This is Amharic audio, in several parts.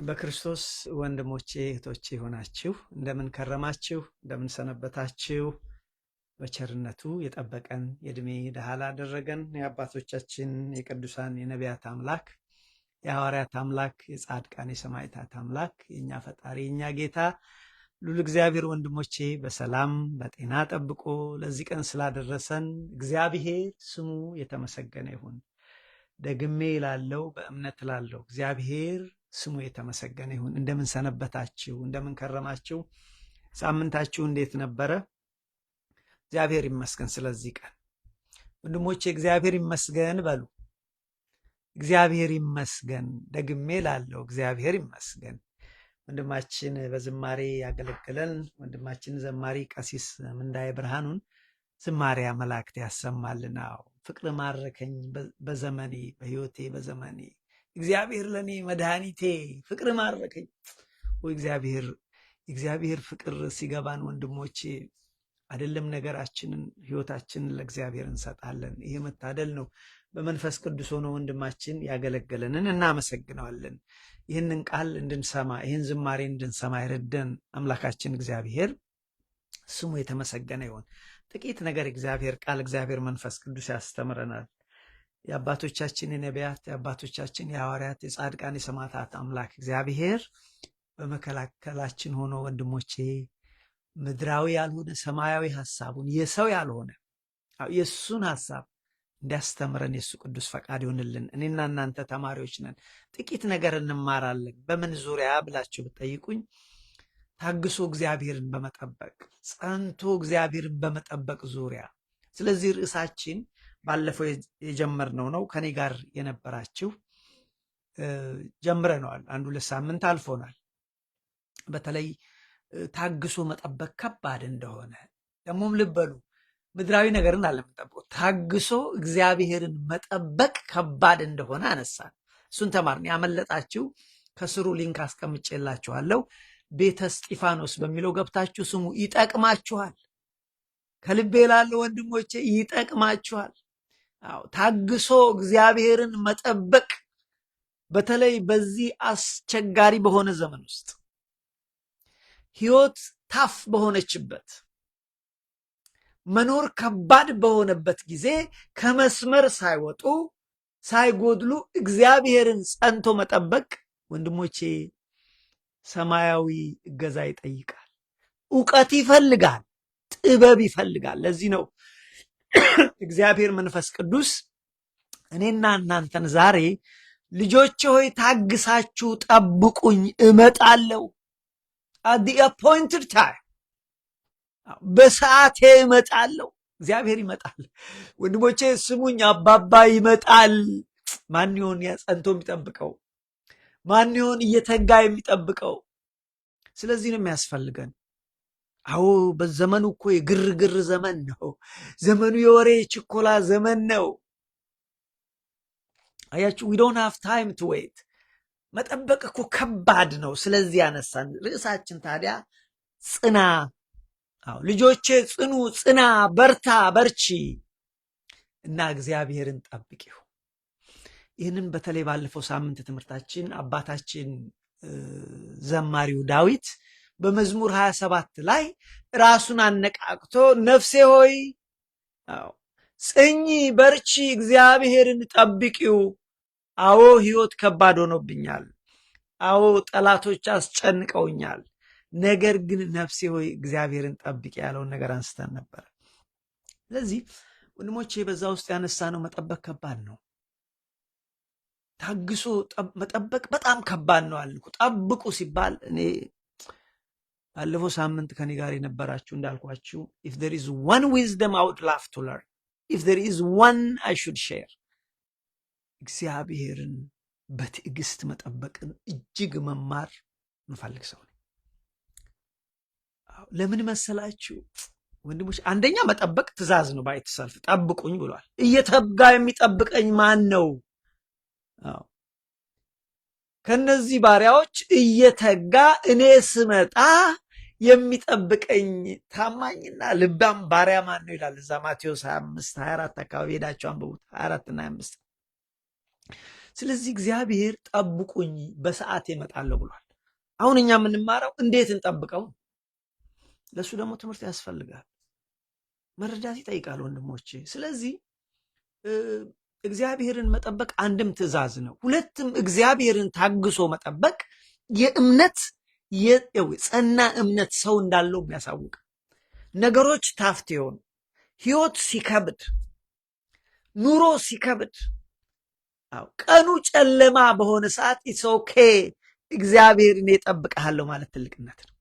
በክርስቶስ ወንድሞቼ እህቶቼ ሆናችሁ እንደምን ከረማችሁ? እንደምን ሰነበታችሁ? በቸርነቱ የጠበቀን የእድሜ ደሃ ላደረገን የአባቶቻችን የቅዱሳን የነቢያት አምላክ የሐዋርያት አምላክ የጻድቃን የሰማዕታት አምላክ የእኛ ፈጣሪ የእኛ ጌታ ሉል እግዚአብሔር ወንድሞቼ በሰላም በጤና ጠብቆ ለዚህ ቀን ስላደረሰን እግዚአብሔር ስሙ የተመሰገነ ይሁን። ደግሜ ላለው በእምነት ላለው እግዚአብሔር ስሙ የተመሰገነ ይሁን። እንደምን ሰነበታችሁ? እንደምን ከረማችሁ? ሳምንታችሁ እንዴት ነበረ? እግዚአብሔር ይመስገን ስለዚህ ቀን። ወንድሞቼ እግዚአብሔር ይመስገን በሉ። እግዚአብሔር ይመስገን። ደግሜ ላለው እግዚአብሔር ይመስገን። ወንድማችን በዝማሬ ያገለገለን ወንድማችን ዘማሪ ቀሲስ ምንዳዬ ብርሃኑን ዝማሬ መላእክት ያሰማልን። ፍቅር ማረከኝ በዘመኔ በሕይወቴ በዘመኔ እግዚአብሔር ለኔ መድኃኒቴ ፍቅር ማረከኝ። ወይ እግዚአብሔር ፍቅር ሲገባን ወንድሞቼ አይደለም ነገራችንን ሕይወታችንን ለእግዚአብሔር እንሰጣለን። ይሄ መታደል ነው። በመንፈስ ቅዱስ ሆኖ ወንድማችን ያገለገለንን እናመሰግነዋለን። ይህንን ቃል እንድንሰማ ይህን ዝማሬ እንድንሰማ ይረደን አምላካችን እግዚአብሔር ስሙ የተመሰገነ ይሁን። ጥቂት ነገር እግዚአብሔር ቃል እግዚአብሔር መንፈስ ቅዱስ ያስተምረናል። የአባቶቻችን የነቢያት የአባቶቻችን የሐዋርያት የጻድቃን የሰማዕታት አምላክ እግዚአብሔር በመካከላችን ሆኖ ወንድሞቼ ምድራዊ ያልሆነ ሰማያዊ ሐሳቡን የሰው ያልሆነ የእሱን ሐሳብ እንዲያስተምረን የእሱ ቅዱስ ፈቃድ ይሆንልን። እኔና እናንተ ተማሪዎች ነን። ጥቂት ነገር እንማራለን። በምን ዙሪያ ብላችሁ ብትጠይቁኝ ታግሶ እግዚአብሔርን በመጠበቅ ጸንቶ እግዚአብሔርን በመጠበቅ ዙሪያ። ስለዚህ ርዕሳችን ባለፈው የጀመርነው ነው። ከኔ ጋር የነበራችሁ ጀምረነዋል። 1-2 ሳምንት አልፎናል። በተለይ ታግሶ መጠበቅ ከባድ እንደሆነ ደግሞም ልበሉ ምድራዊ ነገርን አለመጠበቅ ታግሶ እግዚአብሔርን መጠበቅ ከባድ እንደሆነ አነሳን። እሱን ተማርን። ያመለጣችሁ ከስሩ ሊንክ አስቀምጬላችኋለሁ። ቤተ እስጢፋኖስ በሚለው ገብታችሁ ስሙ። ይጠቅማችኋል። ከልቤ ላለ ወንድሞቼ ይጠቅማችኋል። ታግሶ እግዚአብሔርን መጠበቅ በተለይ በዚህ አስቸጋሪ በሆነ ዘመን ውስጥ ሕይወት ታፍ በሆነችበት መኖር ከባድ በሆነበት ጊዜ ከመስመር ሳይወጡ ሳይጎድሉ እግዚአብሔርን ጸንቶ መጠበቅ ወንድሞቼ ሰማያዊ እገዛ ይጠይቃል። ዕውቀት ይፈልጋል። ጥበብ ይፈልጋል። ለዚህ ነው እግዚአብሔር መንፈስ ቅዱስ እኔና እናንተን ዛሬ ልጆቼ ሆይ ታግሳችሁ ጠብቁኝ እመጣለሁ። at the appointed time በሰዓቴ እመጣለሁ። እግዚአብሔር ይመጣል። ወንድሞቼ ስሙኝ፣ አባባ ይመጣል። ማን ይሆን ጸንቶ የሚጠብቀው? ማን ይሆን እየተጋ የሚጠብቀው? ስለዚህ ነው የሚያስፈልገን። አዎ በዘመኑ እኮ የግርግር ዘመን ነው። ዘመኑ የወሬ ችኮላ ዘመን ነው። አያችሁ we don't have time to wait። መጠበቅ እኮ ከባድ ነው። ስለዚህ ያነሳን ርዕሳችን ታዲያ ጽና። ልጆቼ ጽኑ፣ ጽና፣ በርታ፣ በርቺ እና እግዚአብሔርን ጠብቂው። ይህንን በተለይ ባለፈው ሳምንት ትምህርታችን አባታችን ዘማሪው ዳዊት በመዝሙር 27 ላይ ራሱን አነቃቅቶ ነፍሴ ሆይ ጽኚ፣ በርቺ፣ እግዚአብሔርን ጠብቂው። አዎ ሕይወት ከባድ ሆኖብኛል። አዎ ጠላቶች አስጨንቀውኛል። ነገር ግን ነፍሴ ሆይ እግዚአብሔርን ጠብቂ ያለውን ነገር አንስተን ነበር። ስለዚህ ወንድሞቼ በዛ ውስጥ ያነሳነው መጠበቅ ከባድ ነው። ታግሶ መጠበቅ በጣም ከባድ ነው አልኩ። ጠብቁ ሲባል እኔ ባለፈው ሳምንት ከኔ ጋር የነበራችሁ እንዳልኳችሁ if there is one wisdom I would love to learn, if there is one I should share, እግዚአብሔርን በትዕግስት መጠበቅን እጅግ መማር እንፈልግ ሰው ነኝ። ለምን መሰላችሁ ወንድሞች? አንደኛ መጠበቅ ትእዛዝ ነው። ባይት ሰልፍ ጠብቁኝ ብሏል። እየተጋ የሚጠብቀኝ ማን ነው? ከነዚህ ባሪያዎች እየተጋ እኔ ስመጣ የሚጠብቀኝ ታማኝና ልባም ባሪያ ማን ነው ይላል። እዛ ማቴዎስ 25-24 አካባቢ ሄዳችሁ አንብቡት። 24 እና 25 ስለዚህ እግዚአብሔር ጠብቁኝ በሰዓት ይመጣለሁ ብሏል። አሁን እኛ የምንማረው እንዴት እንጠብቀው። ለሱ ደግሞ ትምህርት ያስፈልጋል፣ መረዳት ይጠይቃል ወንድሞቼ። ስለዚህ እግዚአብሔርን መጠበቅ አንድም ትእዛዝ ነው፣ ሁለትም እግዚአብሔርን ታግሶ መጠበቅ የእምነት ጸና እምነት ሰው እንዳለው የሚያሳውቅ ነገሮች ታፍት የሆኑ ህይወት ሲከብድ ኑሮ ሲከብድ ቀኑ ጨለማ በሆነ ሰዓት ኢትስ ኦኬ እግዚአብሔር እኔ እጠብቅሃለሁ ማለት ትልቅነት ነው።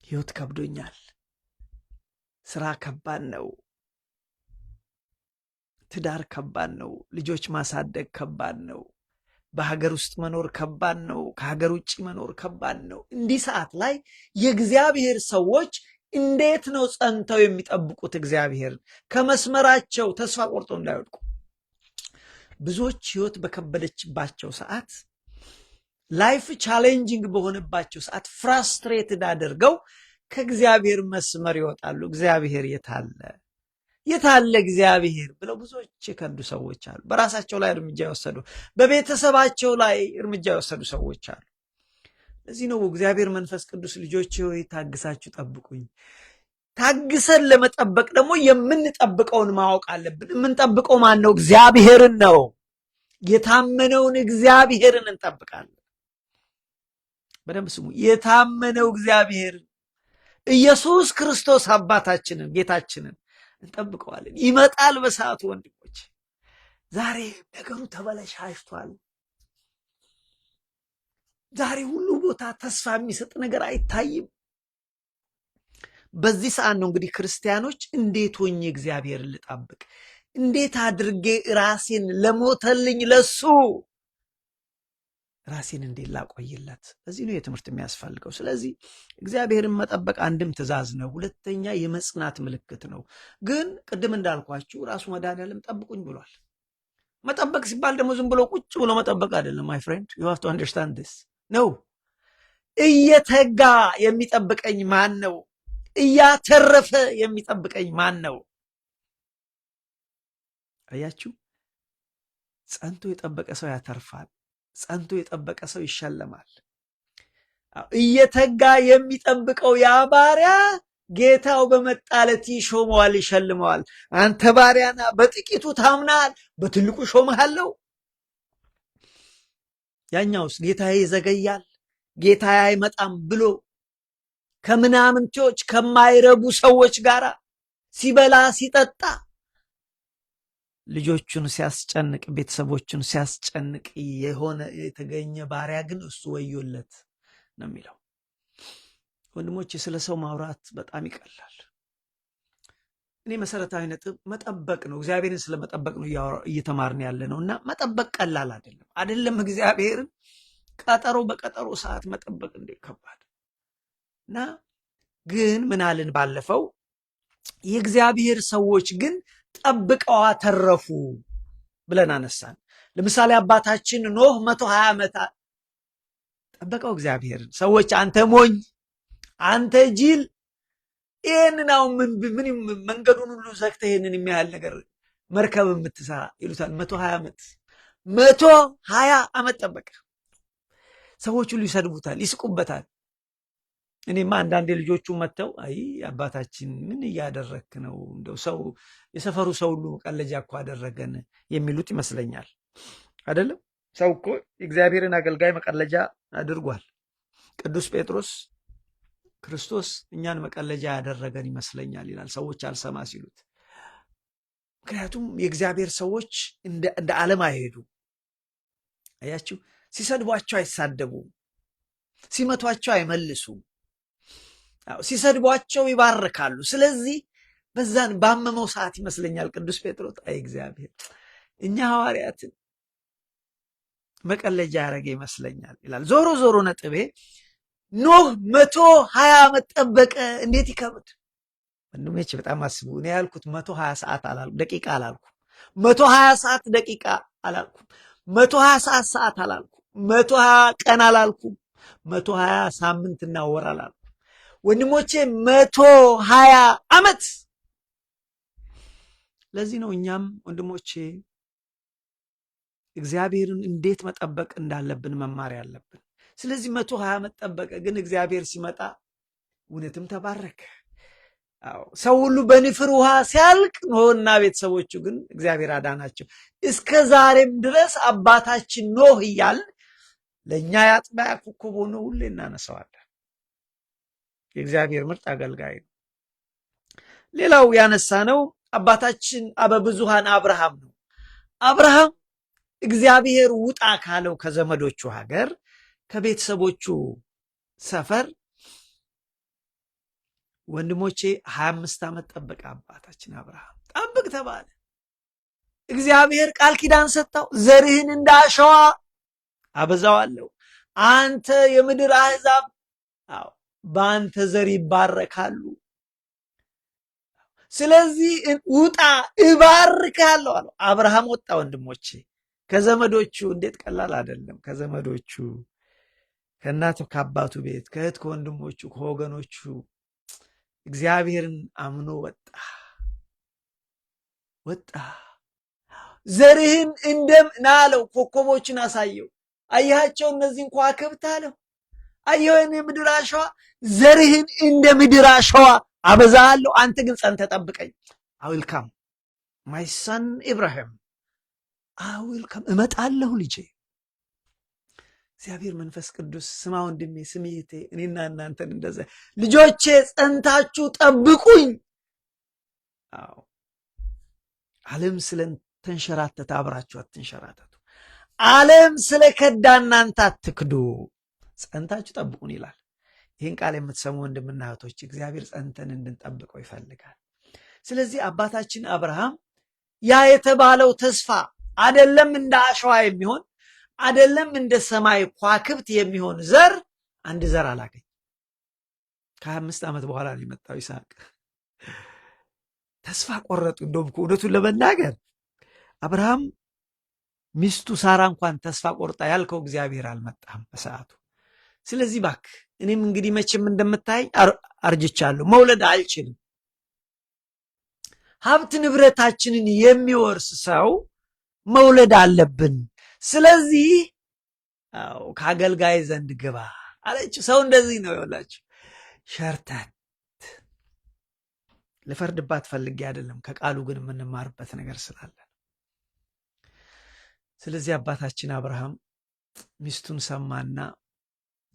ህይወት ከብዶኛል፣ ስራ ከባድ ነው፣ ትዳር ከባድ ነው፣ ልጆች ማሳደግ ከባድ ነው፣ በሀገር ውስጥ መኖር ከባድ ነው፣ ከሀገር ውጭ መኖር ከባድ ነው። እንዲህ ሰዓት ላይ የእግዚአብሔር ሰዎች እንዴት ነው ጸንተው የሚጠብቁት እግዚአብሔርን ከመስመራቸው ተስፋ ቆርጦ እንዳይወድቁ? ብዙዎች ህይወት በከበደችባቸው ሰዓት፣ ላይፍ ቻሌንጂንግ በሆነባቸው ሰዓት ፍራስትሬትድ አድርገው ከእግዚአብሔር መስመር ይወጣሉ። እግዚአብሔር የታለ እግዚአብሔር ብለው ብዙዎች የከዱ ሰዎች አሉ። በራሳቸው ላይ እርምጃ የወሰዱ፣ በቤተሰባቸው ላይ እርምጃ የወሰዱ ሰዎች አሉ። ለዚህ ነው እግዚአብሔር መንፈስ ቅዱስ ልጆች ሆይ ታግሳችሁ ጠብቁኝ። ታግሰን ለመጠበቅ ደግሞ የምንጠብቀውን ማወቅ አለብን። የምንጠብቀው ማን ነው? እግዚአብሔርን ነው። የታመነውን እግዚአብሔርን እንጠብቃለን። በደንብ ስሙ። የታመነው እግዚአብሔርን ኢየሱስ ክርስቶስ አባታችንን ጌታችንን እንጠብቀዋለን። ይመጣል በሰዓቱ። ወንድሞች ዛሬ ነገሩ ተበለሻሽቷል። ዛሬ ሁሉ ቦታ ተስፋ የሚሰጥ ነገር አይታይም። በዚህ ሰዓት ነው እንግዲህ ክርስቲያኖች እንዴት ሆኜ እግዚአብሔርን ልጠብቅ፣ እንዴት አድርጌ ራሴን ለሞተልኝ ለሱ ራሴን እንዴት ላቆይለት። ለዚህ ነው የትምህርት የሚያስፈልገው። ስለዚህ እግዚአብሔርን መጠበቅ አንድም ትእዛዝ ነው፣ ሁለተኛ የመጽናት ምልክት ነው። ግን ቅድም እንዳልኳችሁ ራሱ መድኃኒዓለም ጠብቁኝ ብሏል። መጠበቅ ሲባል ደግሞ ዝም ብሎ ቁጭ ብሎ መጠበቅ አይደለም። ማይ ፍሬንድ ዩ ሃቭ ቱ አንደርስታንድ ዲስ ነው። እየተጋ የሚጠብቀኝ ማን ነው? እያተረፈ የሚጠብቀኝ ማን ነው? አያችሁ፣ ጸንቶ የጠበቀ ሰው ያተርፋል። ጸንቶ የጠበቀ ሰው ይሸለማል። እየተጋ የሚጠብቀው ያ ባሪያ ጌታው በመጣለት ይሾመዋል፣ ይሸልመዋል። አንተ ባሪያና በጥቂቱ ታምናል፣ በትልቁ ሾመሃለሁ። ያኛውስ ጌታዬ ይዘገያል፣ ጌታዬ አይመጣም ብሎ ከምናምንቴዎች ከማይረቡ ሰዎች ጋር ሲበላ ሲጠጣ ልጆቹን ሲያስጨንቅ ቤተሰቦቹን ሲያስጨንቅ የሆነ የተገኘ ባሪያ ግን እሱ ወዮለት ነው የሚለው። ወንድሞች ስለ ሰው ማውራት በጣም ይቀላል። እኔ መሰረታዊ ነጥብ መጠበቅ ነው። እግዚአብሔርን ስለመጠበቅ ነው እየተማርን ያለ ነው እና መጠበቅ ቀላል አይደለም። እግዚአብሔርን ቀጠሮ በቀጠሮ ሰዓት መጠበቅ እንዴት ከባድ እና ግን ምን አልን ባለፈው? የእግዚአብሔር ሰዎች ግን ጠብቀው አተረፉ ብለን አነሳን። ለምሳሌ አባታችን ኖህ 120 ዓመት ጠበቀው እግዚአብሔርን። ሰዎች አንተ ሞኝ፣ አንተ ጅል፣ ይህንን አሁን ምን መንገዱን ሁሉ ዘግተህ ይህንን የሚያህል ነገር መርከብ የምትሰራ ይሉታል። 120 ዓመት ጠበቀ። ሰዎች ሁሉ ይሰድቡታል፣ ይስቁበታል። እኔማ አንዳንዴ ልጆቹ መጥተው አይ አባታችን ምን እያደረክ ነው? እንደው ሰው የሰፈሩ ሰው ሁሉ መቀለጃ እኮ አደረገን የሚሉት ይመስለኛል። አይደለም? ሰው እኮ የእግዚአብሔርን አገልጋይ መቀለጃ አድርጓል። ቅዱስ ጴጥሮስ ክርስቶስ እኛን መቀለጃ ያደረገን ይመስለኛል ይላል፣ ሰዎች አልሰማ ሲሉት። ምክንያቱም የእግዚአብሔር ሰዎች እንደ ዓለም አይሄዱ። አያችሁ፣ ሲሰድቧቸው አይሳደቡም፣ ሲመቷቸው አይመልሱም፣ ሲሰድቧቸው ይባርካሉ። ስለዚህ በዛን ባመመው ሰዓት ይመስለኛል ቅዱስ ጴጥሮስ አይ እግዚአብሔር እኛ ሐዋርያትን መቀለጃ ያደረገ ይመስለኛል ይላል። ዞሮ ዞሮ ነጥቤ ኖህ 120 ዓመት ጠበቀ። እንዴት ይከብድ ወንድሞቼ! በጣም አስቡ። እኔ ያልኩት 120 ሰዓት አላልኩም፣ ደቂቃ አላልኩም። 120 ሰዓት ደቂቃ አላልኩም። 120 ሰዓት አላልኩም። 120 ቀን አላልኩም። 120 ሳምንትና ወር አላልኩም። ወንድሞቼ 120 ዓመት። ለዚህ ነው እኛም ወንድሞቼ እግዚአብሔርን እንዴት መጠበቅ እንዳለብን መማር ያለብን። ስለዚህ 120 ዓመት ጠበቀ። ግን እግዚአብሔር ሲመጣ እውነትም ተባረከ። ሰው ሁሉ በንፍር ውሃ ሲያልቅ ኖህና ቤተሰቦቹ ግን እግዚአብሔር አዳናቸው። እስከ ዛሬም ድረስ አባታችን ኖህ እያልን ለእኛ የአጥቢያ ኮከብ ሆኖ ሁሌ እናነሳዋለን። የእግዚአብሔር ምርጥ አገልጋይ ነው። ሌላው ያነሳ ነው አባታችን አበብዙሃን አብርሃም ነው። አብርሃም እግዚአብሔር ውጣ ካለው ከዘመዶቹ ሀገር ከቤተሰቦቹ ሰፈር ወንድሞቼ 25 ዓመት ጠበቀ። አባታችን አብርሃም ጠብቅ ተባለ። እግዚአብሔር ቃል ኪዳን ሰጠው። ዘርህን እንደ አሸዋ አበዛዋለሁ፣ አንተ የምድር አሕዛብ በአንተ ዘር ይባረካሉ። ስለዚህ ውጣ እባርካለሁ አለው። አብርሃም ወጣ ወንድሞቼ ከዘመዶቹ። እንዴት ቀላል አይደለም። ከዘመዶቹ ከእናቱ ከአባቱ ቤት ከእህት ከወንድሞቹ ከወገኖቹ እግዚአብሔርን አምኖ ወጣ። ዘርህን ናለው ኮከቦችን አሳየው። አያቸው እነዚህን ከዋክብት አለው። አየውን የምድር አሸዋ፣ ዘርህን እንደ ምድር አሸዋ አበዛለሁ፣ አንተ ግን ጸንተ ጠብቀኝ። አዊልካም ማይ ሰን ኢብራሂም አዊልካም፣ እመጣለሁ ልጄ። እግዚአብሔር መንፈስ ቅዱስ ስማ ወንድሜ፣ ስሚ እህቴ፣ እኔና እናንተን እንደዛ ልጆቼ ጸንታችሁ ጠብቁኝ። ዓለም ስለተንሸራተተ አብራችሁ አትንሸራተቱ። ዓለም ስለከዳ እናንተ አትክዱ። ጸንታችሁ ጠብቁን ይላል። ይህን ቃል የምትሰሙ ወንድምና እህቶች እግዚአብሔር ጸንተን እንድንጠብቀው ይፈልጋል። ስለዚህ አባታችን አብርሃም ያ የተባለው ተስፋ አይደለም እንደ አሸዋ የሚሆን አይደለም እንደ ሰማይ ከዋክብት የሚሆን ዘር አንድ ዘር አላገኝ። ከ25 ዓመት በኋላ ነው የመጣው ይስሐቅ። ተስፋ ቆረጡ። እንደውም እውነቱን ለመናገር አብርሃም ሚስቱ ሳራ እንኳን ተስፋ ቆርጣ ያልከው እግዚአብሔር አልመጣም በሰዓቱ። ስለዚህ እባክህ እኔም እንግዲህ መቼም እንደምታይ አርጅቻለሁ፣ መውለድ አልችልም። ሀብት ንብረታችንን የሚወርስ ሰው መውለድ አለብን። ስለዚህ ከአገልጋይ ዘንድ ግባ አለችው። ሰው እንደዚህ ነው ይላችሁ። ሸርተት ልፈርድባት ፈልጌ አይደለም፣ ከቃሉ ግን የምንማርበት ነገር ስላለ። ስለዚህ አባታችን አብርሃም ሚስቱን ሰማና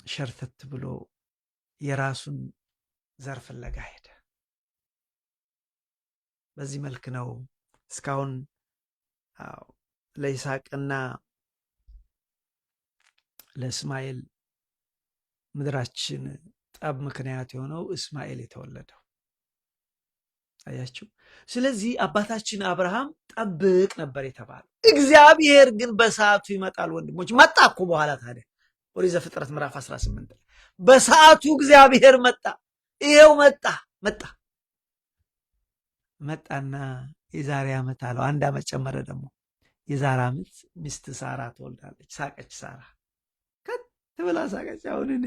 ሸርተት ብሎ የራሱን ዘር ፍለጋ ሄደ። በዚህ መልክ ነው እስካሁን ለይስሐቅና ለእስማኤል ምድራችን ጠብ ምክንያት የሆነው እስማኤል የተወለደው አያችሁ። ስለዚህ አባታችን አብርሃም ጠብቅ ነበር የተባለው። እግዚአብሔር ግን በሰዓቱ ይመጣል ወንድሞች። መጣ እኮ በኋላ ታዲያ ኦሪት ዘፍጥረት ምዕራፍ 18 በሰዓቱ እግዚአብሔር መጣ። ይሄው መጣና የዛሬ ዓመት አለው። አንድ ዓመት ጨመረ ደግሞ። የዛሬ ዓመት ሚስት ሳራ ትወልዳለች። ሳቀች ሳራ፣ ከት ብላ ሳቀች። አሁን እኔ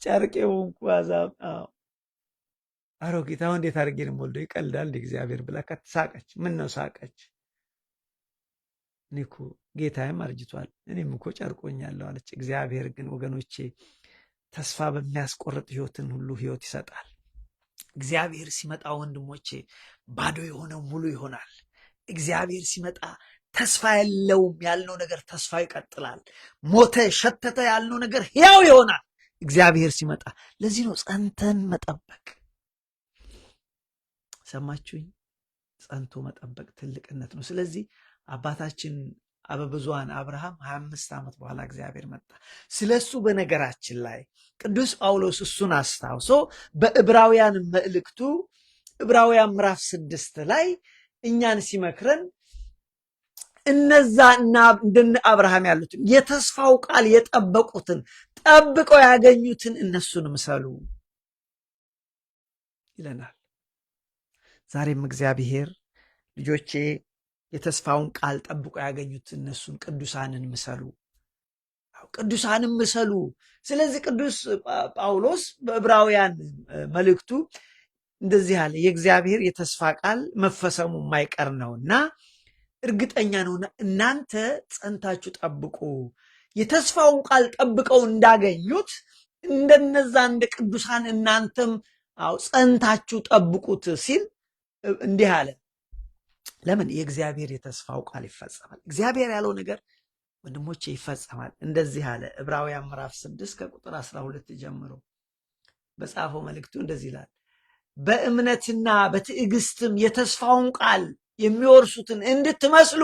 ጨርቄው እንኳ አሮጊት አሁን እንዴት አድርጌ ነው የምወልደው? ይቀልዳል እግዚአብሔር ብላ ከት ሳቀች። ምን ነው ሳቀች? እኔ እኮ ጌታዬም አርጅቷል፣ እኔም እኮ ጨርቆኛለሁ አለች። እግዚአብሔር ግን ወገኖቼ ተስፋ በሚያስቆርጥ ህይወትን ሁሉ ህይወት ይሰጣል። እግዚአብሔር ሲመጣ ወንድሞቼ ባዶ የሆነው ሙሉ ይሆናል። እግዚአብሔር ሲመጣ ተስፋ የለውም ያልነው ነገር ተስፋ ይቀጥላል። ሞተ ሸተተ ያልነው ነገር ሕያው ይሆናል እግዚአብሔር ሲመጣ። ለዚህ ነው ጸንተን መጠበቅ። ሰማችሁኝ? ጸንቶ መጠበቅ ትልቅነት ነው። ስለዚህ አባታችን አበብዙሃን አብርሃም 25 ዓመት በኋላ እግዚአብሔር መጣ። ስለሱ በነገራችን ላይ ቅዱስ ጳውሎስ እሱን አስታውሶ በዕብራውያን መልእክቱ ዕብራውያን ምዕራፍ 6 ላይ እኛን ሲመክረን እነዛ እንደነ አብርሃም ያሉትን የተስፋው ቃል የጠበቁትን ጠብቀው ያገኙትን እነሱን ምሰሉ ይለናል። ዛሬም እግዚአብሔር ልጆቼ የተስፋውን ቃል ጠብቆ ያገኙት እነሱን ቅዱሳንን ምሰሉ፣ ቅዱሳንን ምሰሉ። ስለዚህ ቅዱስ ጳውሎስ በዕብራውያን መልእክቱ እንደዚህ አለ፣ የእግዚአብሔር የተስፋ ቃል መፈጸሙ የማይቀር ነውና እርግጠኛ ነውና እናንተ ጸንታችሁ ጠብቁ። የተስፋውን ቃል ጠብቀው እንዳገኙት እንደነዛ እንደ ቅዱሳን እናንተም ጸንታችሁ ጠብቁት ሲል እንዲህ አለ። ለምን? የእግዚአብሔር የተስፋው ቃል ይፈጸማል። እግዚአብሔር ያለው ነገር ወንድሞቼ ይፈጸማል። እንደዚህ አለ። ዕብራውያን ምዕራፍ 6 ከቁጥር 12 ጀምሮ በጻፈው መልእክቱ እንደዚህ ይላል፣ በእምነትና በትዕግስትም የተስፋውን ቃል የሚወርሱትን እንድትመስሉ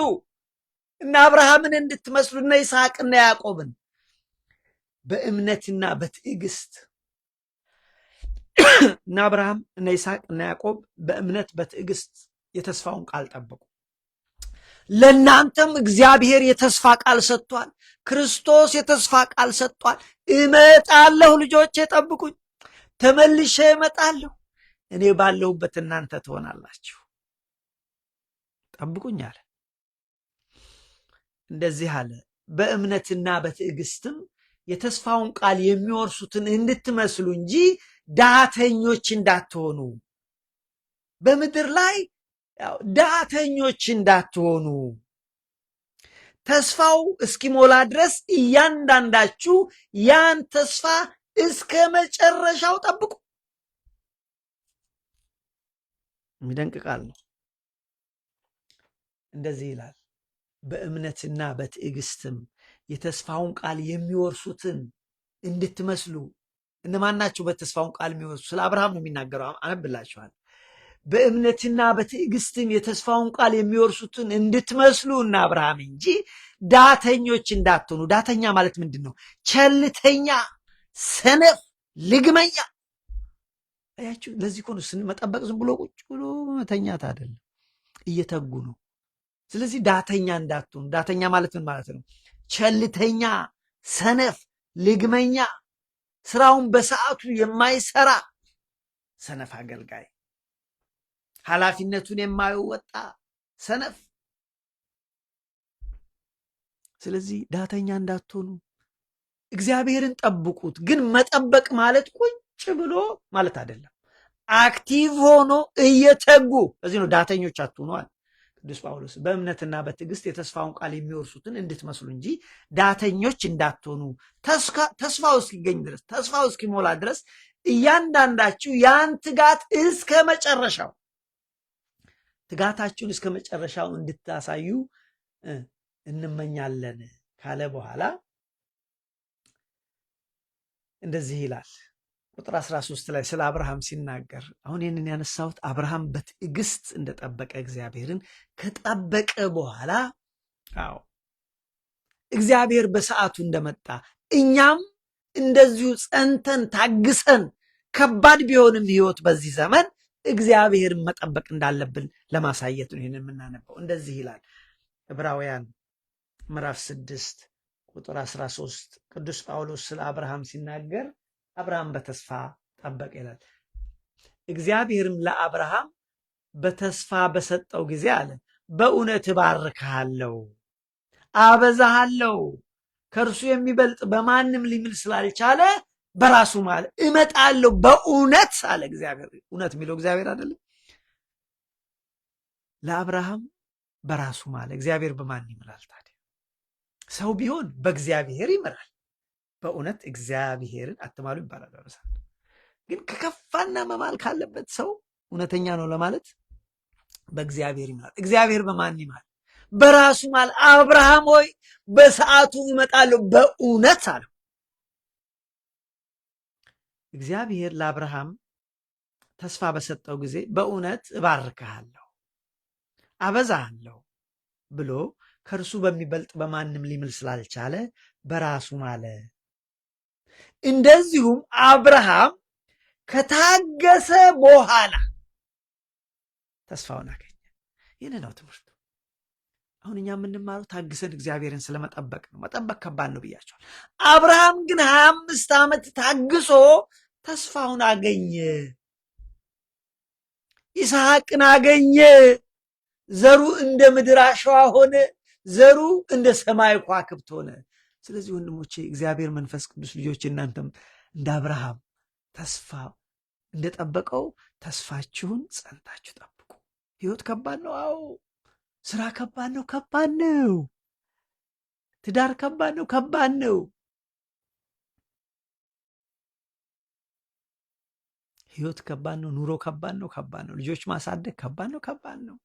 እና አብርሃምን እንድትመስሉ እና ይስሐቅና ያዕቆብን በእምነትና በትዕግስት እና አብርሃም እና ይስሐቅ እና ያዕቆብ በእምነት በትዕግስት የተስፋውን ቃል ጠበቁ። ለእናንተም እግዚአብሔር የተስፋ ቃል ሰጥቷል። ክርስቶስ የተስፋ ቃል ሰጥቷል። እመጣለሁ፣ ልጆቼ ጠብቁኝ፣ ተመልሼ እመጣለሁ፣ እኔ ባለሁበት እናንተ ትሆናላችሁ፣ ጠብቁኝ አለ። እንደዚህ አለ፣ በእምነትና በትዕግስትም የተስፋውን ቃል የሚወርሱትን እንድትመስሉ እንጂ ዳተኞች እንዳትሆኑ፣ በምድር ላይ ዳተኞች እንዳትሆኑ፣ ተስፋው እስኪሞላ ድረስ እያንዳንዳችሁ ያን ተስፋ እስከ መጨረሻው ጠብቁ። የሚደንቅ ቃል ነው። እንደዚህ ይላል፣ በእምነትና በትዕግስትም የተስፋውን ቃል የሚወርሱትን እንድትመስሉ። እነማን ናቸው በተስፋውን ቃል የሚወርሱ? ስለ አብርሃም ነው የሚናገረው። አነብላችኋል። በእምነትና በትዕግስትም የተስፋውን ቃል የሚወርሱትን እንድትመስሉ እና አብርሃም እንጂ ዳተኞች እንዳትሆኑ። ዳተኛ ማለት ምንድን ነው? ቸልተኛ፣ ሰነፍ፣ ልግመኛ። አያችሁ፣ ለዚህ እኮ ነው መጠበቅ ዝም ብሎ ቁጭ ብሎ መተኛት አይደለም፣ እየተጉ ነው። ስለዚህ ዳተኛ እንዳትሆኑ። ዳተኛ ማለት ምን ማለት ነው? ቸልተኛ፣ ሰነፍ፣ ልግመኛ፣ ስራውን በሰዓቱ የማይሰራ ሰነፍ አገልጋይ፣ ኃላፊነቱን የማይወጣ ሰነፍ። ስለዚህ ዳተኛ እንዳትሆኑ፣ እግዚአብሔርን ጠብቁት። ግን መጠበቅ ማለት ቁጭ ብሎ ማለት አይደለም፣ አክቲቭ ሆኖ እየተጉ። ለዚህ ነው ዳተኞች አትሆኗል ቅዱስ ጳውሎስ። በእምነትና በትዕግስት የተስፋውን ቃል የሚወርሱትን እንድትመስሉ እንጂ ዳተኞች እንዳትሆኑ፣ ተስፋው እስኪገኝ ድረስ፣ ተስፋው እስኪሞላ ድረስ እያንዳንዳችሁ ያን ትጋት እስከ መጨረሻው፣ ትጋታችሁን እስከ መጨረሻው እንድታሳዩ እንመኛለን ካለ በኋላ እንደዚህ ይላል። ቁጥር 13 ላይ ስለ አብርሃም ሲናገር፣ አሁን ይህንን ያነሳሁት አብርሃም በትዕግስት እንደጠበቀ እግዚአብሔርን ከጠበቀ በኋላ እግዚአብሔር በሰዓቱ እንደመጣ እኛም እንደዚሁ ጸንተን ታግሰን ከባድ ቢሆንም ህይወት በዚህ ዘመን እግዚአብሔርን መጠበቅ እንዳለብን ለማሳየት ነው ይህንን የምናነበው። እንደዚህ ይላል ዕብራውያን ምዕራፍ 6 ቁጥር 13 ቅዱስ ጳውሎስ ስለ አብርሃም ሲናገር አብርሃም በተስፋ ጠበቀ ይላል። እግዚአብሔርም ለአብርሃም በተስፋ በሰጠው ጊዜ አለ፣ በእውነት እባርክሃለሁ፣ አበዛሃለሁ፣ ከእርሱ የሚበልጥ በማንም ሊምል ስላልቻለ በራሱ ማለ እመጣለሁ። በእውነት አለ እግዚአብሔር። እውነት የሚለው እግዚአብሔር አይደለም? ለአብርሃም በራሱ ማለ። እግዚአብሔር በማን ይምላል ታዲያ? ሰው ቢሆን በእግዚአብሔር ይምራል። በእውነት እግዚአብሔርን አትማሉ ይባላል። ግን ከከፋና መማል ካለበት ሰው እውነተኛ ነው ለማለት በእግዚአብሔር ይማል። እግዚአብሔር በማን ይማል? በራሱ ማል። አብርሃም ሆይ በሰዓቱ እመጣለሁ በእውነት አለው። እግዚአብሔር ለአብርሃም ተስፋ በሰጠው ጊዜ በእውነት እባርክሃለሁ፣ አበዛሃለሁ ብሎ ከእርሱ በሚበልጥ በማንም ሊምል ስላልቻለ በራሱ ማለ። እንደዚሁም አብርሃም ከታገሰ በኋላ ተስፋውን አገኘ። ይህን ነው ትምህርቱ። አሁን እኛ የምንማረው ታግሰን እግዚአብሔርን ስለመጠበቅ ነው። መጠበቅ ከባድ ነው ብያቸዋል። አብርሃም ግን 25 ዓመት ታግሶ ተስፋውን አገኘ። ይስሐቅን አገኘ። ዘሩ እንደ ምድር አሸዋ ሆነ። ዘሩ እንደ ሰማይ ከዋክብት ሆነ። ስለዚህ ወንድሞቼ እግዚአብሔር መንፈስ ቅዱስ ልጆች እናንተም እንደ አብርሃም ተስፋ እንደጠበቀው ተስፋችሁን ጸንታችሁ ጠብቁ። ህይወት ከባድ ነው። አዎ ስራ ከባድ ነው፣ ከባድ ነው። ትዳር ከባድ ነው፣ ከባድ ነው። ህይወት ከባድ ነው። ኑሮ ከባድ ነው፣ ከባድ ነው። ልጆች ማሳደግ ከባድ ነው፣ ከባድ ነው።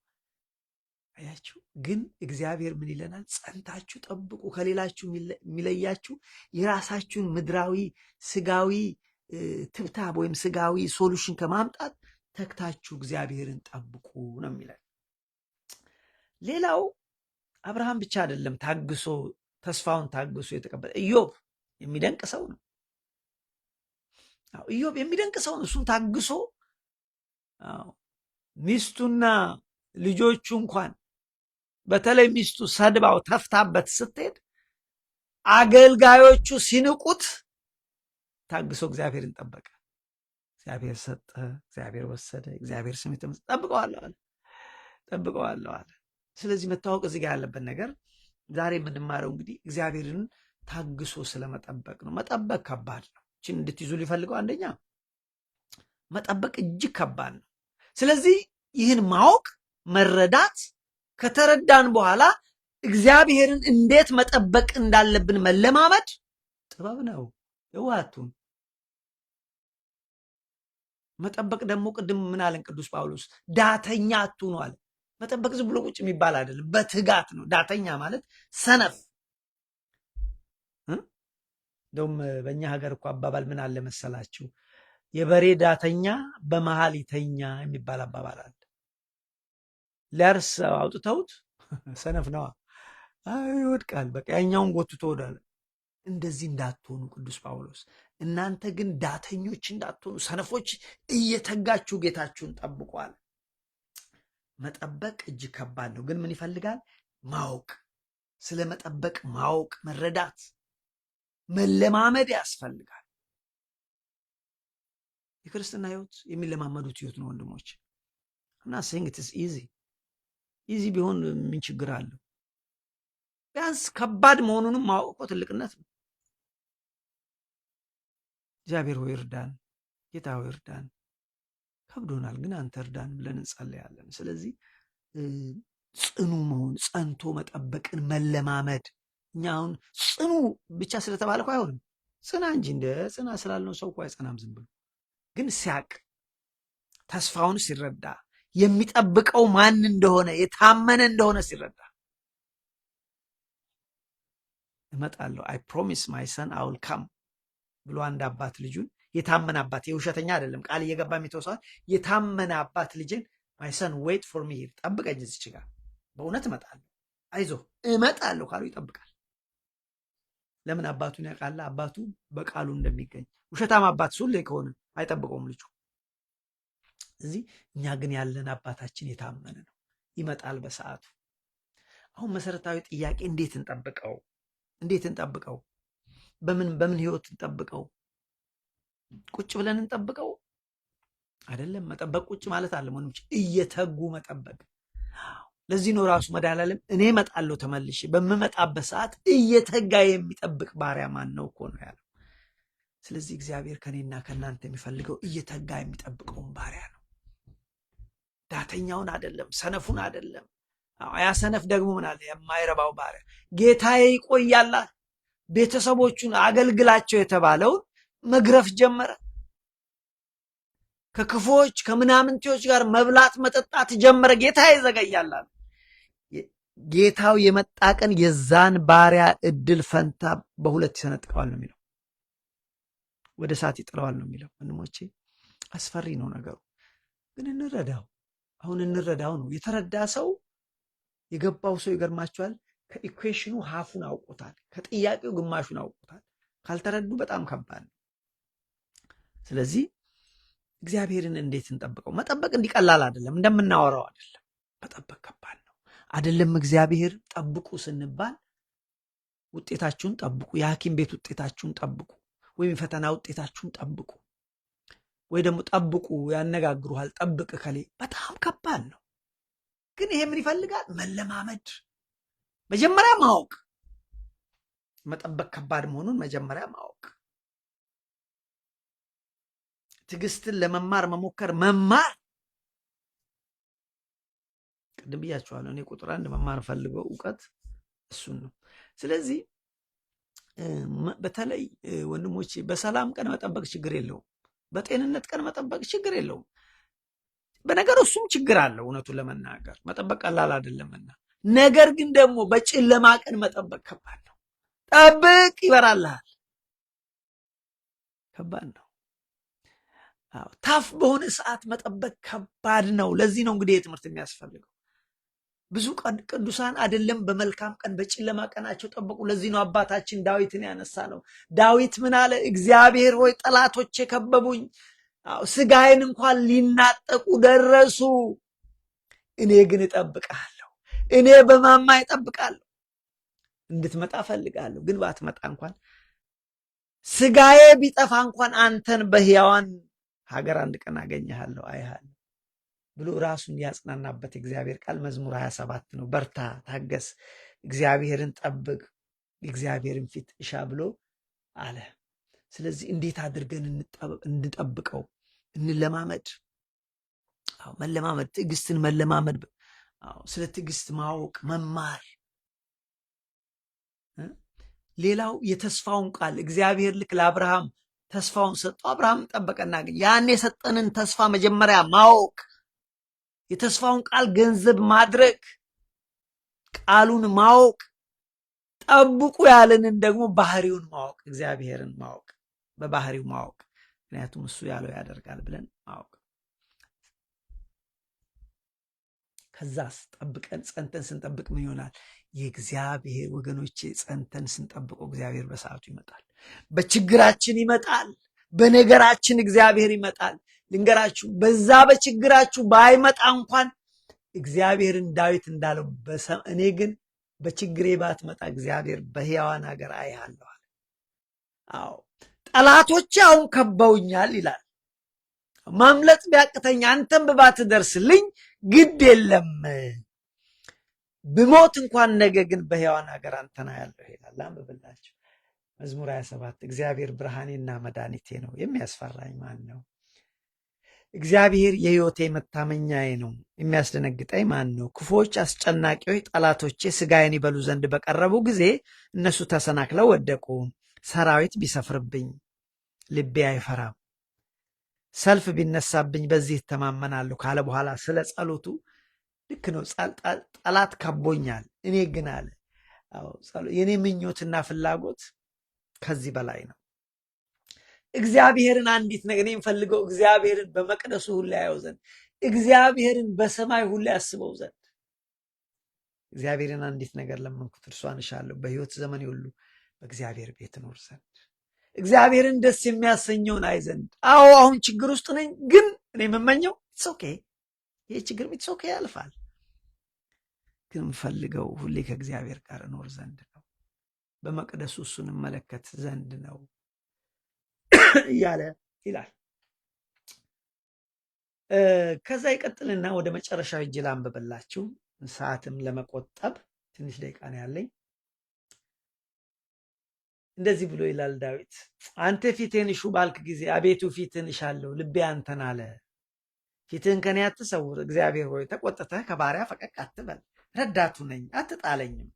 አያችሁ። ግን እግዚአብሔር ምን ይለናል? ጸንታችሁ ጠብቁ። ከሌላችሁ የሚለያችሁ የራሳችሁን ምድራዊ ስጋዊ ትብታብ ወይም ስጋዊ ሶሉሽን ከማምጣት ተግታችሁ እግዚአብሔርን ጠብቁ ነው የሚለን። ሌላው አብርሃም ብቻ አይደለም ታግሶ ተስፋውን ታግሶ የተቀበለ ኢዮብ የሚደንቅ ሰው ነው። ኢዮብ የሚደንቅ ሰው ነው። እሱም ታግሶ ሚስቱና ልጆቹ እንኳን በተለይ ሚስቱ ሰድባው ተፍታበት ስትሄድ አገልጋዮቹ ሲንቁት ታግሶ እግዚአብሔርን ጠበቀ። እግዚአብሔር ሰጠ፣ እግዚአብሔር ወሰደ፣ እግዚአብሔር ስም ጠብቀዋለሁ አለ። ስለዚህ መታወቅ እዚህ ጋር ያለበት ነገር ዛሬ የምንማረው እንግዲህ እግዚአብሔርን ታግሶ ስለመጠበቅ ነው። መጠበቅ ከባድ ነው። እችን እንድትይዙ ሊፈልገው አንደኛ መጠበቅ እጅግ ከባድ ነው። ስለዚህ ይህን ማወቅ መረዳት ከተረዳን በኋላ እግዚአብሔርን እንዴት መጠበቅ እንዳለብን መለማመድ ጥበብ ነው። የዋቱን መጠበቅ ደግሞ ቅድም ምን አለን ቅዱስ ጳውሎስ? ዳተኛ አትሁኑ አለ። መጠበቅ ዝም ብሎ ቁጭ የሚባል አይደለም፣ በትጋት ነው። ዳተኛ ማለት ሰነፍ። እንደውም በእኛ ሀገር እኮ አባባል ምን አለ መሰላችሁ? የበሬ ዳተኛ በመሃል ይተኛ የሚባል አባባል አለ። ሊያርስ አውጥተውት ሰነፍ ነዋ ይወድቃል። በቃ ያኛውን ጎትቶ ወዳለ። እንደዚህ እንዳትሆኑ ቅዱስ ጳውሎስ፣ እናንተ ግን ዳተኞች እንዳትሆኑ ሰነፎች እየተጋችሁ ጌታችሁን ጠብቋል። መጠበቅ እጅግ ከባድ ነው። ግን ምን ይፈልጋል? ማወቅ። ስለ መጠበቅ ማወቅ፣ መረዳት፣ መለማመድ ያስፈልጋል። የክርስትና ህይወት የሚለማመዱት ህይወት ነው ወንድሞች። እና ሴይንግ ኢትስ ኢዚ ቢሆን ምን ችግር አለው? ቢያንስ ከባድ መሆኑንም ማወቅ እኮ ትልቅነት ነው። እግዚአብሔር ሆይ እርዳን፣ ጌታ ሆይ እርዳን፣ ከብዶናል ግን አንተ እርዳን ብለን እንጸልያለን። ስለዚህ ጽኑ መሆን፣ ጸንቶ መጠበቅን መለማመድ። እኛ አሁን ጽኑ ብቻ ስለተባለ እኮ አይሆንም። ጽና እንጂ እንደ ጽና ስላልነው ሰው እኮ አይጸናም ዝም ብሎ። ግን ሲያቅ ተስፋውን ሲረዳ የሚጠብቀው ማን እንደሆነ የታመነ እንደሆነ ሲረዳ እመጣለሁ አይ ፕሮሚስ ማይ ሰን አይ ዊል ካም ብሎ አንድ አባት ልጁን፣ የታመነ አባት የውሸተኛ አይደለም ቃል እየገባ የሚተወሰዋል፣ የታመነ አባት ልጅን ማይ ሰን ዌይት ፎር ሚ ጠብቀኝ እዚች ጋር በእውነት እመጣለሁ አይዞ እመጣለሁ ካሉ ይጠብቃል። ለምን? አባቱን ያውቃል። አባቱ በቃሉ እንደሚገኝ። ውሸታም አባት ሁሌ ከሆነ አይጠብቀውም ልጁ። እዚህ እኛ ግን ያለን አባታችን የታመነ ነው፣ ይመጣል በሰዓቱ። አሁን መሰረታዊ ጥያቄ እንዴት እንጠብቀው? እንዴት እንጠብቀው? በምን ህይወት እንጠብቀው? ቁጭ ብለን እንጠብቀው አይደለም። መጠበቅ ቁጭ ማለት አለ ወንድሞች፣ እየተጉ መጠበቅ። ለዚህ ነው ራሱ መድኃኒዓለም እኔ እመጣለሁ ተመልሼ፣ በምመጣበት ሰዓት እየተጋ የሚጠብቅ ባሪያ ማን ነው እኮ ነው ያለው። ስለዚህ እግዚአብሔር ከኔና ከእናንተ የሚፈልገው እየተጋ የሚጠብቀውን ባሪያ ነው። ዳተኛውን አይደለም፣ ሰነፉን አይደለም። ያ ሰነፍ ደግሞ ምን አለ? የማይረባው ባሪያ ጌታዬ ይቆያላ ቤተሰቦቹን አገልግላቸው የተባለውን መግረፍ ጀመረ። ከክፎች ከምናምንቴዎች ጋር መብላት መጠጣት ጀመረ። ጌታዬ ይዘገያል። ጌታው የመጣ ቀን የዛን ባሪያ እድል ፈንታ በሁለት ይሰነጥቀዋል ነው የሚለው፣ ወደ እሳት ይጥለዋል ነው የሚለው። ወንድሞቼ አስፈሪ ነው ነገሩ፣ ግን እንረዳው። አሁን እንረዳው ነው። የተረዳ ሰው የገባው ሰው ይገርማቸዋል። ከኢኩዌሽኑ ሀፉን አውቆታል፣ ከጥያቄው ግማሹን አውቆታል። ካልተረዱ በጣም ከባድ ነው። ስለዚህ እግዚአብሔርን እንዴት እንጠብቀው? መጠበቅ እንዲቀላል አይደለም፣ እንደምናወራው አይደለም። መጠበቅ ከባድ ነው አይደለም። እግዚአብሔር ጠብቁ ስንባል ውጤታችሁን ጠብቁ፣ የሐኪም ቤት ውጤታችሁን ጠብቁ፣ ወይም የፈተና ውጤታችሁን ጠብቁ፣ ወይ ደግሞ ጠብቁ ያነጋግሩሃል፣ ጠብቅ ከሌ በጣም ከባድ ነው። ግን ይሄ ምን ይፈልጋል? መለማመድ፣ መጀመሪያ ማወቅ። መጠበቅ ከባድ መሆኑን መጀመሪያ ማወቅ፣ ትዕግስትን ለመማር መሞከር፣ መማር። ቅድም ብያችኋለሁ። እኔ ቁጥር 1 መማር ፈልገው እውቀት እሱን ነው። ስለዚህ በተለይ ወንድሞቼ በሰላም ቀን መጠበቅ ችግር የለውም። በጤንነት ቀን መጠበቅ ችግር የለውም። በነገር እሱም ችግር አለው። እውነቱን ለመናገር መጠበቅ ቀላል አይደለምና፣ ነገር ግን ደግሞ በጨለማ ቀን መጠበቅ ከባድ ነው። ጠብቅ ይበራልሃል። ከባድ ነው። ታፍ በሆነ ሰዓት መጠበቅ ከባድ ነው። ለዚህ ነው እንግዲህ የትምህርት የሚያስፈልገው። ብዙ ቅዱሳን አይደለም በመልካም ቀን በጨለማ ቀናቸው ጠበቁ። ለዚህ ነው አባታችን ዳዊትን ያነሳ ነው። ዳዊት ምን አለ? እግዚአብሔር ሆይ ጠላቶቼ ከበቡኝ፣ ስጋዬን እንኳን ሊናጠቁ ደረሱ። እኔ ግን እጠብቅሃለሁ። እኔ በማማ እጠብቃለሁ። እንድትመጣ ፈልጋለሁ፣ ግን ባትመጣ እንኳን ስጋዬ ቢጠፋ እንኳን አንተን በሕያዋን ሀገር አንድ ቀን አገኘሃለሁ፣ አይሃለሁ ብሎ ራሱን ያጽናናበት እግዚአብሔር ቃል መዝሙር 27 ነው። በርታ፣ ታገስ፣ እግዚአብሔርን ጠብቅ፣ እግዚአብሔርን ፊት እሻ ብሎ አለ። ስለዚህ እንዴት አድርገን እንጠብቀው? እንለማመድ። መለማመድ፣ ትዕግስትን መለማመድ፣ ስለ ትዕግስት ማወቅ መማር። ሌላው የተስፋውን ቃል እግዚአብሔር ልክ ለአብርሃም ተስፋውን ሰጠው፣ አብርሃም ጠበቀና ያን የሰጠንን ተስፋ መጀመሪያ ማወቅ፣ የተስፋውን ቃል ገንዘብ ማድረግ፣ ቃሉን ማወቅ፣ ጠብቁ ያለንን ደግሞ ባህሪውን ማወቅ፣ እግዚአብሔርን ማወቅ፣ በባህሪው ማወቅ፣ ምክንያቱም እሱ ያለው ያደርጋል ብለን ማወቅ። ከዛስ ጠብቀን ጸንተን ስንጠብቅ ምን ይሆናል? የእግዚአብሔር ወገኖቼ ጸንተን ስንጠብቀው እግዚአብሔር በሰዓቱ ይመጣል። በችግራችን ይመጣል፣ በነገራችን እግዚአብሔር ይመጣል። ልንገራችሁ፣ በዛ በችግራችሁ ባይመጣ እንኳን እግዚአብሔርን ዳዊት እንዳለው እኔ ግን በችግሬ ባትመጣ እግዚአብሔር በሕያዋን ሀገር አይሃለሁ አለ። አዎ ጠላቶቼ አሁን ከበውኛል ይላል። ማምለጥ ቢያቅተኝ አንተም ባትደርስልኝ ግድ የለም፣ ብሞት እንኳን ነገ ግን በሕያዋን ሀገር አንተን አያለሁ ይላል። አንብብላችሁ መዝሙር 27 እግዚአብሔር ብርሃኔና መድኃኒቴ ነው፣ የሚያስፈራኝ ማን ነው? እግዚአብሔር የሕይወቴ መታመኛዬ ነው፣ የሚያስደነግጠኝ ማን ነው? ክፉዎች አስጨናቂዎች ጠላቶቼ ሥጋዬን ይበሉ ዘንድ በቀረቡ ጊዜ እነሱ ተሰናክለው ወደቁ። ሰራዊት ቢሰፍርብኝ ልቤ አይፈራም፣ ሰልፍ ቢነሳብኝ በዚህ እተማመናለሁ ካለ በኋላ ስለ ጸሎቱ ልክ ነው። ጠላት ከቦኛል፣ እኔ ግን አለ የኔ ምኞትና ፍላጎት ከዚህ በላይ ነው። እግዚአብሔርን አንዲት ነገር እኔ የምፈልገው እግዚአብሔርን በመቅደሱ ሁሉ ያየው ዘንድ፣ እግዚአብሔርን በሰማይ ሁሉ ያስበው ዘንድ። እግዚአብሔርን አንዲት ነገር ለመንኩት፣ እርሷን እሻለሁ፣ በሕይወት ዘመኔ ሁሉ በእግዚአብሔር ቤት እኖር ዘንድ፣ እግዚአብሔርን ደስ የሚያሰኘውን አይ ዘንድ። አዎ አሁን ችግር ውስጥ ነኝ፣ ግን እኔ የምመኘው ኢትስ ኦኬ፣ ይህ ችግር ኢትስ ኦኬ ያልፋል፣ ግን የምፈልገው ሁሌ ከእግዚአብሔር ጋር እኖር ዘንድ ነው፣ በመቅደሱ እሱን እመለከት ዘንድ ነው እያለ ይላል። ከዛ ይቀጥልና ወደ መጨረሻው እጅ ላንብብላችሁ፣ ሰዓትም ለመቆጠብ ትንሽ ደቂቃ ነው ያለኝ። እንደዚህ ብሎ ይላል ዳዊት፣ አንተ ፊትህን እሹ ባልክ ጊዜ አቤቱ ፊትህን እሻለሁ፣ ልቤ አንተን አለ። ፊትህን ከኔ አትሰውር፣ እግዚአብሔር ሆይ ተቆጥተህ ከባሪያ ፈቀቅ አትበል። ረዳቱ ነኝ አትጣለኝም።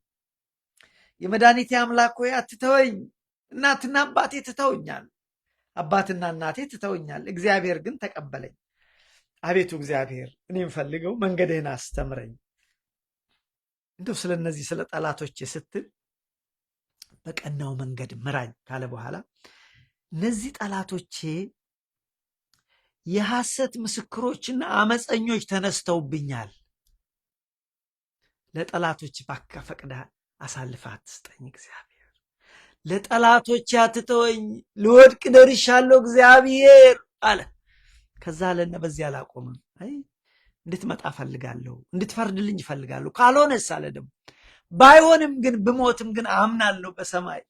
የመድኃኒቴ አምላክ ሆይ አትተወኝ። እናትና አባቴ ትተውኛል፣ አባትና እናቴ ትተውኛል፣ እግዚአብሔር ግን ተቀበለኝ። አቤቱ እግዚአብሔር እኔ የምፈልገው መንገድህን አስተምረኝ። እንደው ስለ እነዚህ ስለ ጠላቶቼ ስትል በቀናው መንገድ ምራኝ ካለ በኋላ እነዚህ ጠላቶቼ የሐሰት ምስክሮችና አመፀኞች ተነስተውብኛል። ለጠላቶች እባክህ ፈቅደህ አሳልፈህ አትስጠኝ እግዚአብሔር። ለጠላቶች አትተወኝ፣ ልወድቅ ደርሻለሁ እግዚአብሔር አለ። ከዛ አለና በዚህ አላቆምም። እንድትመጣ ፈልጋለሁ፣ እንድትፈርድልኝ ፈልጋለሁ። ካልሆነስ አለ ደግሞ ባይሆንም ግን ብሞትም ግን አምናለሁ በሰማይ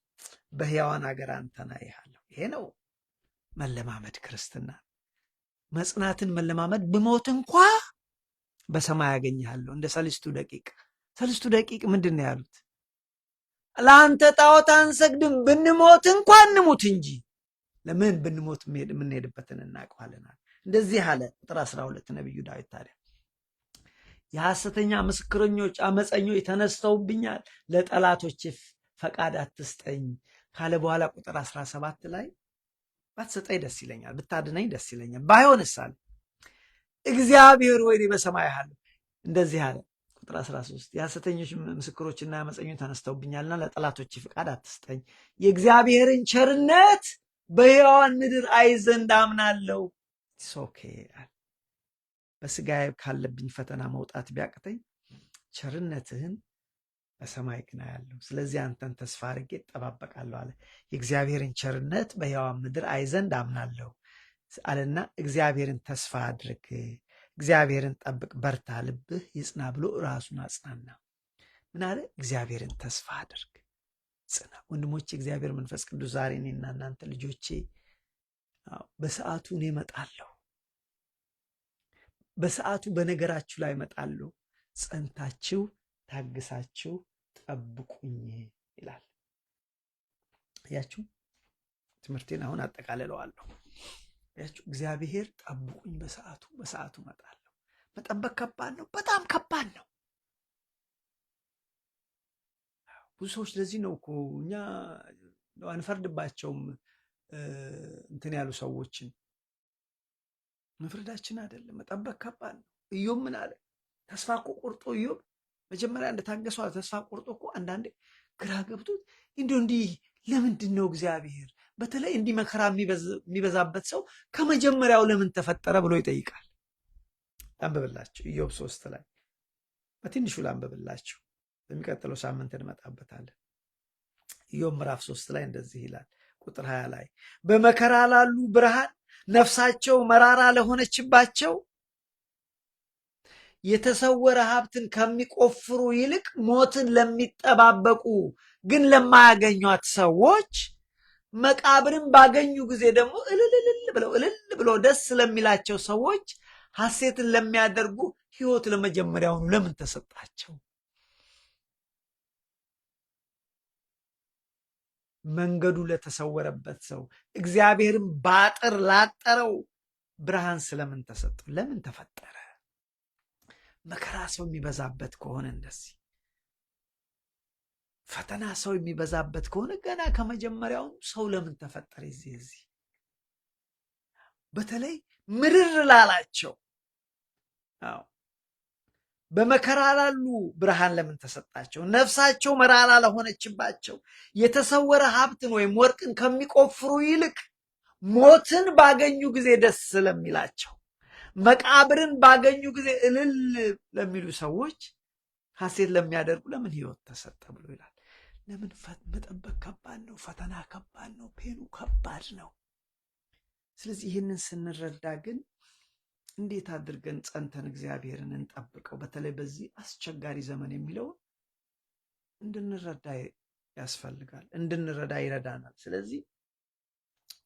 በሕያዋን ሀገር አንተን አያለሁ። ይሄ ነው መለማመድ፣ ክርስትና መጽናትን መለማመድ። ብሞት እንኳ በሰማይ ያገኘሃለሁ። እንደ ሰልስቱ ደቂቅ ምንድን ነው ያሉት? ለአንተ ጣዖት አንሰግድም፣ ብንሞት እንኳ እንሙት እንጂ። ለምን ብንሞት የምንሄድበትን እናውቀዋለን። እንደዚህ አለ ቁጥር 12 ነቢዩ ዳዊት። ታዲያ የሐሰተኛ ምስክረኞች አመፀኞች ተነስተውብኛል፣ ለጠላቶች ፈቃድ አትስጠኝ ካለ በኋላ ቁጥር 17 ላይ ባትሰጠኝ ደስ ይለኛል፣ ብታድነኝ ደስ ይለኛል፣ ባይሆንስ አለ እግዚአብሔር ሆይ እኔ በሰማይ አለሁ። እንደዚህ አለ ቁጥር 13 የሐሰተኞች ምስክሮችና አመፀኞች ተነስተውብኛልና ለጠላቶች ፈቃድ አትስጠኝ፣ የእግዚአብሔርን ቸርነት በሕያዋን ምድር አይ ዘንድ አምናለሁ። ኦኬ በስጋዬ ካለብኝ ፈተና መውጣት ቢያቅተኝ ቸርነትህን በሰማይ ግን አያለሁ። ስለዚህ አንተን ተስፋ አድርጌ እጠባበቃለሁ አለ። የእግዚአብሔርን ቸርነት በሕያዋን ምድር አይ ዘንድ አምናለሁ አለና እግዚአብሔርን ተስፋ አድርግ፣ እግዚአብሔርን ጠብቅ፣ በርታ፣ ልብህ ይጽና ብሎ ራሱን አጽናና። ምን አለ? እግዚአብሔርን ተስፋ አድርግ፣ ጽና። ወንድሞቼ እግዚአብሔር መንፈስ ቅዱስ ዛሬ እኔና እናንተ ልጆቼ በሰዓቱ እኔ እመጣለሁ፣ በሰዓቱ በነገራችሁ ላይ እመጣለሁ፣ ጸንታችሁ ታግሳችሁ ጠብቁኝ ይላል። ያችሁ ትምህርቴን አሁን አጠቃልለዋለሁ። ያችሁ እግዚአብሔር ጠብቁኝ፣ በሰዓቱ እመጣለሁ። መጠበቅ ከባድ ነው፣ በጣም ከባድ ነው። ብዙ ሰዎች ለዚህ ነው እኮ እኛ አንፈርድባቸውም። እንትን ያሉ ሰዎችን መፍረዳችን አይደለም። መጠበቅ ከባድ ነው። ኢዮብ ምን አለ? ተስፋ እኮ ቆርጦ ኢዮብ መጀመሪያ እንደታገሰው ተስፋ ቆርጦ እኮ አንዳንዴ ግራ ገብቶት እንዲህ ለምንድን ነው እግዚአብሔር በተለይ እንዲህ መከራ የሚበዛበት ሰው ከመጀመሪያው ለምን ተፈጠረ ብሎ ይጠይቃል። ላንብብላችሁ ኢዮብ 3 ላይ በትንሹ ላንብብላችሁ፣ በሚቀጥለው ሳምንት እንመጣበታለን። ኢዮብ ምዕራፍ 3 ላይ እንደዚህ ይላል ቁጥር 20 ላይ በመከራ ላሉ ብርሃን፣ ነፍሳቸው መራራ ለሆነችባቸው የተሰወረ ሀብትን ከሚቆፍሩ ይልቅ ሞትን ለሚጠባበቁ ግን ለማያገኟት ሰዎች፣ መቃብርን ባገኙ ጊዜ ደግሞ እልል ብለው ደስ ለሚላቸው ሰዎች፣ ሐሴትን ለሚያደርጉ ሕይወት ለመጀመሪያውኑ ለምን ተሰጣቸው? መንገዱ ለተሰወረበት ሰው፣ እግዚአብሔርን ባጥር ላጠረው ብርሃን ስለምን ተሰጠው? ለምን ተፈጠረ? መከራ ሰው የሚበዛበት ከሆነ እንደዚህ ፈተና ሰው የሚበዛበት ከሆነ ገና ከመጀመሪያው ሰው ለምን ተፈጠረ? እዚህ በተለይ ምርር ላላቸው በመከራ ላሉ ብርሃን ለምን ተሰጣቸው? ነፍሳቸው መራራ ለሆነችባቸው የተሰወረ ሀብትን ወይም ወርቅን ከሚቆፍሩ ይልቅ ሞትን ባገኙ ጊዜ ደስ ስለሚላቸው፣ መቃብርን ባገኙ ጊዜ እልል ለሚሉ ሰዎች፣ ሐሴት ለሚያደርጉ ለምን ሕይወት ተሰጠ ብሎ ይላል። ለምን? መጠበቅ ከባድ ነው። ፈተና ከባድ ነው። ፔኑ ከባድ ነው። ስለዚህ ይህንን ስንረዳ ግን እንዴት አድርገን ጸንተን እግዚአብሔርን እንጠብቀው? በተለይ በዚህ አስቸጋሪ ዘመን የሚለውን እንድንረዳ ያስፈልጋል፣ እንድንረዳ ይረዳናል። ስለዚህ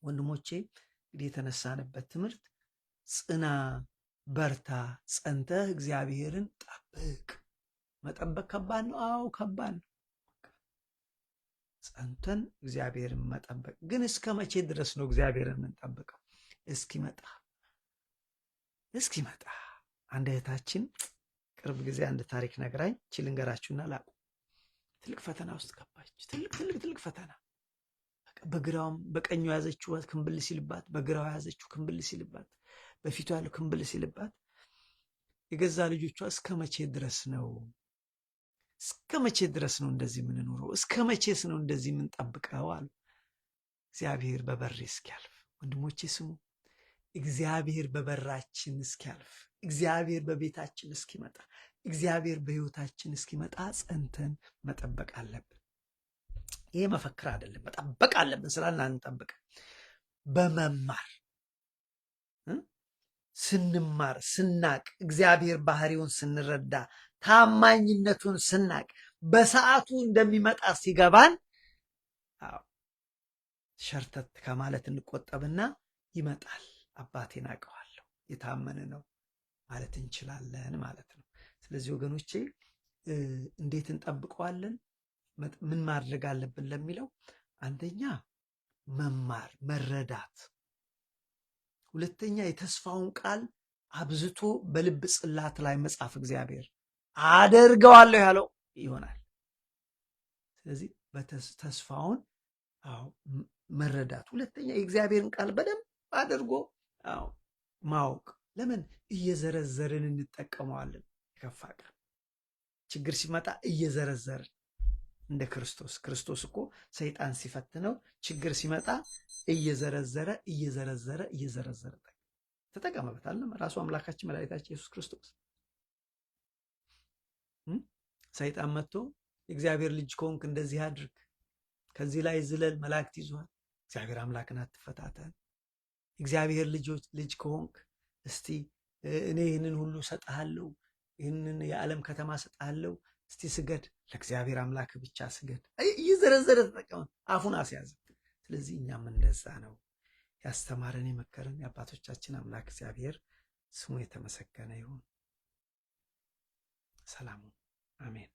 ወንድሞቼ እንግዲህ የተነሳንበት ትምህርት ጽና፣ በርታ፣ ጸንተህ እግዚአብሔርን ጠብቅ። መጠበቅ ከባድ ነው። አዎ ከባድ ነው። ጸንተን እግዚአብሔርን መጠበቅ ግን እስከ መቼ ድረስ ነው እግዚአብሔርን የምንጠብቀው? እስኪመጣ። አንድ እህታችን ቅርብ ጊዜ አንድ ታሪክ ነግራኝ ልንገራችሁና ላቁ። ትልቅ ፈተና ውስጥ ገባች። ትልቅ ፈተና። በግራውም በቀኙ ያዘችው ክንብል ሲልባት፣ በግራው ያዘችው ክንብል ሲልባት፣ በፊቱ ያለው ክንብል ሲልባት፣ የገዛ ልጆቿ እስከ መቼ ድረስ ነው እንደዚህ የምንኖረው? እስከ መቼስ ነው እንደዚህ የምንጠብቀው አሉ። እግዚአብሔር በበሬ እስኪያልፍ፣ ወንድሞቼ ስሙ፣ እግዚአብሔር በበራችን እስኪያልፍ፣ እግዚአብሔር በቤታችን እስኪመጣ፣ እግዚአብሔር በሕይወታችን እስኪመጣ ጸንተን መጠበቅ አለብን። ይሄ መፈክር አይደለም። መጠበቅ አለብን ስላልን አንጠብቅ። በመማር ስንማር፣ ስናቅ፣ እግዚአብሔር ባህሪውን ስንረዳ፣ ታማኝነቱን ስናቅ፣ በሰዓቱ እንደሚመጣ ሲገባን ሸርተት ከማለት እንቆጠብና ይመጣል፣ አባቴን አውቀዋለሁ፣ የታመነ ነው ማለት እንችላለን ማለት ነው። ስለዚህ ወገኖቼ እንዴት እንጠብቀዋለን? ምን ማድረግ አለብን ለሚለው አንደኛ መማር፣ መረዳት፣ ሁለተኛ የተስፋውን ቃል አብዝቶ በልብ ጽላት ላይ መጻፍ እግዚአብሔር አደርገዋለሁ ያለው ይሆናል። ስለዚህ ተስፋውን መረዳት፣ ሁለተኛ የእግዚአብሔርን ቃል በደንብ አድርጎ ማወቅ። ለምን እየዘረዘርን እንጠቀመዋለን። የከፋ ቃል ችግር ሲመጣ እየዘረዘርን እንደ ክርስቶስ እኮ ሰይጣን ሲፈትነው ችግር ሲመጣ እየዘረዘረ ተጠቀመበታል። ራሱ አምላካችን መድኃኒታችን ኢየሱስ ክርስቶስ ሰይጣን መጥቶ የእግዚአብሔር ልጅ ከሆንክ እንደዚህ አድርግ፣ ከዚህ ላይ ዝለል፣ መላእክት ይዟል፣ እግዚአብሔር አምላክን አትፈታተን፣ እግዚአብሔር ልጅ ከሆንክ እስቲ እኔ ይህንን ሁሉ ሰጥሃለሁ፣ ይህንን የዓለም ከተማ ሰጥሃለሁ፣ እስቲ ስገድ፣ ለእግዚአብሔር አምላክ ብቻ ስገድ፣ እየዘረዘረ ተጠቀመ፣ አፉን አስያዘ። ስለዚህ እኛም እንደዛ ነው። ያስተማረን የመከረን የአባቶቻችን አምላክ እግዚአብሔር ስሙ የተመሰገነ ይሁን። ሰላሙ አሜን።